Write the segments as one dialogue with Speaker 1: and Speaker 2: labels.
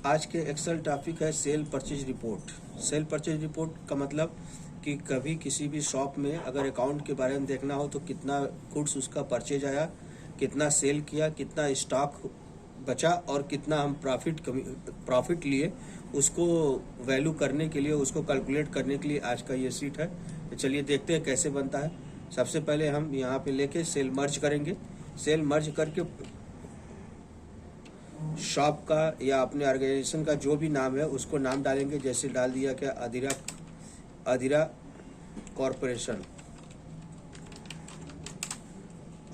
Speaker 1: आज के Excel topic है cell purchase report. Cell purchase report का मतलब कि कभी किसी भी शॉप में अगर अकाउंट के बारे में देखना हो तो कितना गुड्स उसका परचेज आया, कितना सेल किया, कितना स्टॉक बचा और कितना हम प्रॉफिट लिए, उसको वैल्यू करने के लिए, उसको कैलकुलेट करने के लिए आज का ये सीट है। तो चलिए देखते हैं कैसे बनता है। सबसे पहले हम यहाँ पे लेके सेल मर्ज करेंगे। सेल मर्ज करके शॉप का या अपने ऑर्गेनाइजेशन का जो भी नाम है उसको नाम डालेंगे। जैसे डाल दिया क्या, अधीरा कॉरपोरेशन,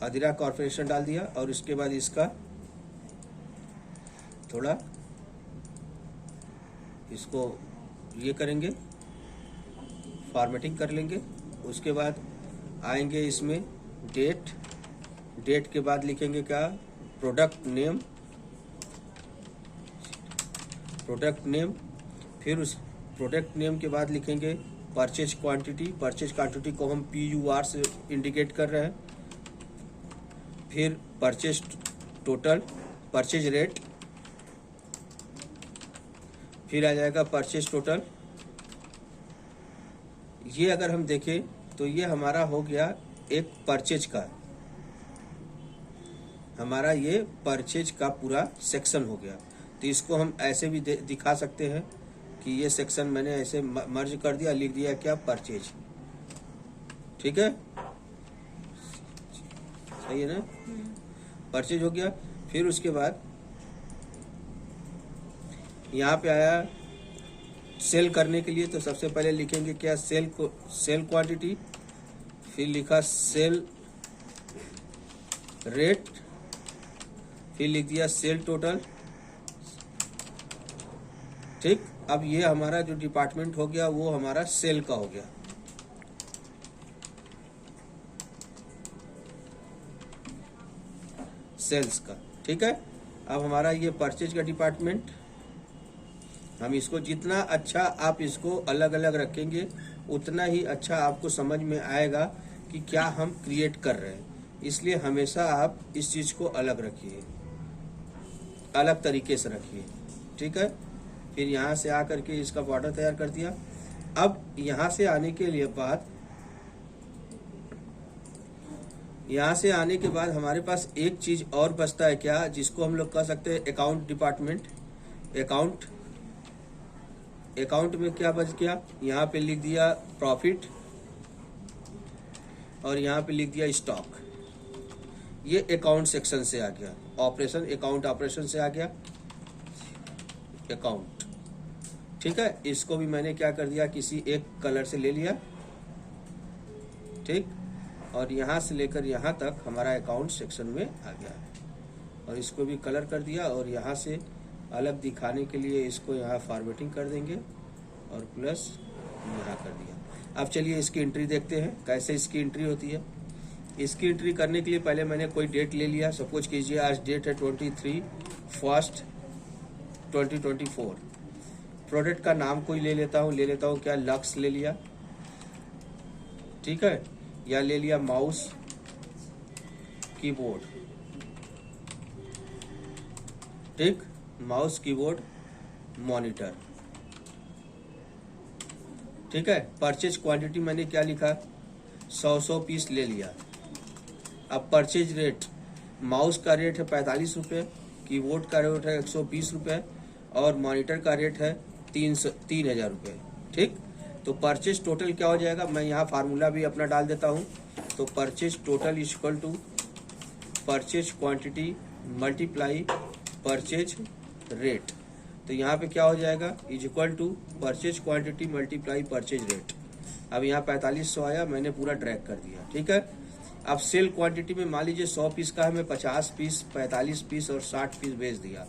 Speaker 1: अधीरा कॉरपोरेशन डाल दिया। और उसके बाद इसका थोड़ा इसको ये करेंगे, फॉर्मेटिंग कर लेंगे। उसके बाद आएंगे इसमें डेट के बाद लिखेंगे क्या, प्रोडक्ट नेम। फिर उस प्रोडक्ट नेम के बाद लिखेंगे परचेज क्वांटिटी। परचेज क्वांटिटी को हम PUR से इंडिकेट कर रहे हैं। फिर परचेज टोटल, परचेज रेट, फिर आ जाएगा परचेज टोटल। ये अगर हम देखें तो ये हमारा हो गया एक परचेज का, हमारा ये परचेज का पूरा सेक्शन हो गया। तो इसको हम ऐसे भी दिखा सकते हैं कि ये सेक्शन मैंने ऐसे मर्ज कर दिया, लिख दिया क्या, परचेज। ठीक है, सही है ना, परचेज हो गया। फिर उसके बाद यहाँ पे आया सेल करने के लिए, तो सबसे पहले लिखेंगे क्या, सेल क्वांटिटी। फिर लिखा सेल रेट, फिर लिख दिया सेल टोटल। ठीक, अब ये हमारा जो डिपार्टमेंट हो गया वो हमारा सेल का हो गया। सेल्स का, ठीक है। अब हमारा ये परचेज का डिपार्टमेंट, हम इसको जितना अच्छा आप इसको अलग अलग रखेंगे उतना ही अच्छा आपको समझ में आएगा कि क्या हम क्रिएट कर रहे हैं। इसलिए हमेशा आप इस चीज को अलग रखिए, अलग तरीके से रखिए, ठीक है। फिर यहाँ से आकर के इसका बॉर्डर तैयार कर दिया। अब यहाँ से आने के लिए बाद, यहाँ से आने के बाद हमारे पास एक चीज और बचता है क्या, जिसको हम लोग कह सकते हैं अकाउंट डिपार्टमेंट। अकाउंट में क्या बच गया, यहाँ पे लिख दिया प्रॉफिट और यहाँ पे लिख दिया स्टॉक। ये अकाउंट सेक्शन से आ गया, ऑपरेशन, अकाउंट ऑपरेशन से आ गया अकाउंट। ठीक है, इसको भी मैंने क्या कर दिया, किसी एक कलर से ले लिया, ठीक। और यहाँ से लेकर यहाँ तक हमारा अकाउंट सेक्शन में आ गया और इसको भी कलर कर दिया। और यहाँ से अलग दिखाने के लिए इसको यहाँ फॉर्मेटिंग कर देंगे और प्लस यहाँ कर दिया। अब चलिए इसकी एंट्री देखते हैं कैसे इसकी एंट्री होती है। इसकी एंट्री करने के लिए पहले मैंने कोई डेट ले लिया। सपोज कीजिए आज डेट है 23/1/2024। प्रोडक्ट का नाम कोई ले लेता हूँ, क्या, लक्स ले लिया, ठीक है, या ले लिया माउस कीबोर्ड, ठीक, माउस कीबोर्ड मॉनिटर, ठीक है। परचेज क्वांटिटी मैंने क्या लिखा, 100 पीस ले लिया। अब परचेज रेट, माउस का रेट है 45 रुपये, कीबोर्ड का रेट है 120 रुपये और मॉनिटर का रेट है 3,000 रुपये, ठीक। तो परचेज टोटल क्या हो जाएगा, मैं यहाँ फार्मूला भी अपना डाल देता हूँ। तो purchase total is equal to purchase quantity multiply purchase rate. तो यहाँ पे क्या हो जाएगा, is equal to purchase quantity multiply purchase rate. अब यहाँ 4500 आया, मैंने पूरा ड्रैग कर दिया, ठीक है। अब सेल क्वांटिटी में मान लीजिए 100 पीस का है, मैं 50 पीस, 45 पीस और 60 पीस बेच दिया।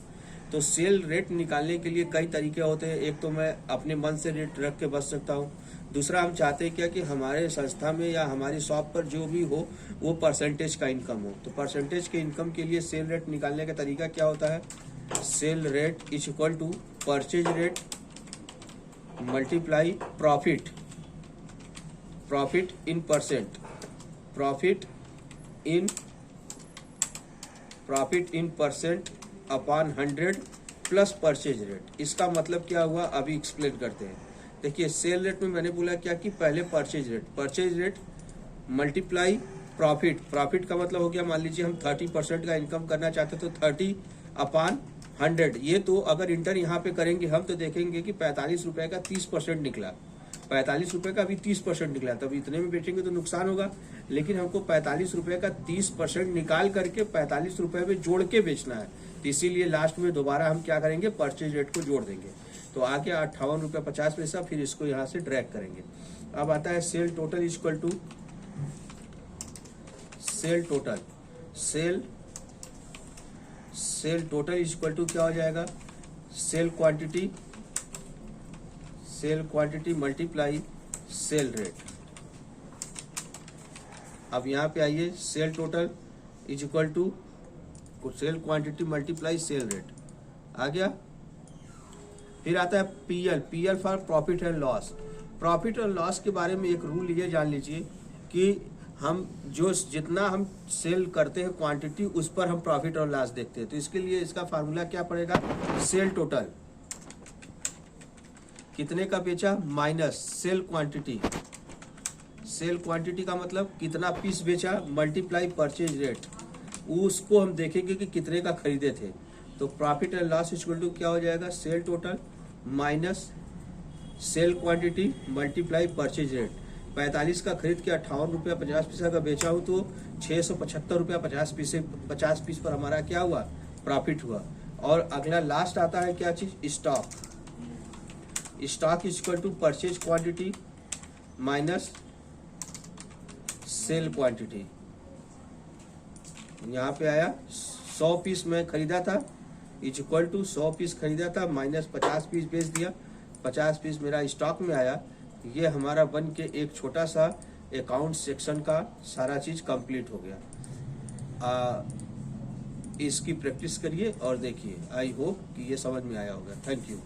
Speaker 1: तो सेल रेट निकालने के लिए कई तरीके होते हैं। एक तो मैं अपने मन से रेट रख के बच सकता हूँ। दूसरा, हम चाहते हैं क्या कि हमारे संस्था में या हमारी शॉप पर जो भी हो वो परसेंटेज का इनकम हो। तो परसेंटेज के इनकम के लिए सेल रेट निकालने का तरीका क्या होता है, sale rate is equal to purchase rate multiply profit in percent, profit in percent upon 100 plus purchase rate. इसका मतलब क्या हुआ अभी एक्सप्लेन करते हैं। देखिए सेल रेट में मैंने बोला क्या कि पहले purchase rate multiply profit. Profit का मतलब हो गया, मान लीजिए हम 30% का इनकम करना चाहते तो 30/100। ये तो अगर इंटर यहाँ पे करेंगे हम तो देखेंगे कि 45 रुपए का 30% निकला, 45 रुपए का अभी 30% निकला, तब इतने में बेचेंगे तो नुकसान होगा। लेकिन हमको 45 रुपए का 30% निकाल करके 45 रुपए में जोड़ के बेचना है, तो इसीलिए लास्ट में दोबारा हम क्या करेंगे, परचेज रेट को जोड़ देंगे। तो आ गया 58 रुपये 50 पैसा, फिर इसको यहाँ से ड्रैग करेंगे। अब आता है sale total equal to sale total equal to क्या हो जाएगा, sale quantity multiply sale rate. अब यहाँ पे आइए, sale total is equal to sale quantity multiply sale rate आ गया। फिर आता है PL for profit and loss. Profit और लॉस के बारे में एक रूल ये जान लीजिए कि हम जितना हम सेल करते हैं क्वांटिटी, उस पर हम प्रॉफिट और लॉस देखते हैं। तो इसके लिए इसका फार्मूला क्या पड़ेगा, सेल टोटल कितने का बेचा माइनस सेल क्वांटिटी का मतलब कितना पीस बेचा मल्टीप्लाई परचेज रेट, उसको हम देखेंगे कि कितने का खरीदे थे। तो profit and loss equal to क्या हो जाएगा, sale total minus sale quantity multiply purchase rate. 45 का खरीद के 58 रुपया 50 पैसा का बेचा हूँ तो 675 रुपया 50 पीस पर हमारा क्या हुआ, प्रॉफिट हुआ। और अगला लास्ट आता है क्या चीज, stock equal to purchase quantity minus sale quantity. यहाँ पे आया 100 पीस मैं खरीदा था इक्वल टू 100 पीस खरीदा था माइनस 50 पीस बेच दिया, 50 पीस मेरा स्टॉक में आया। ये हमारा बन के एक छोटा सा अकाउंट सेक्शन का सारा चीज कंप्लीट हो गया। इसकी प्रैक्टिस करिए और देखिए, आई होप कि ये समझ में आया होगा। Thank you.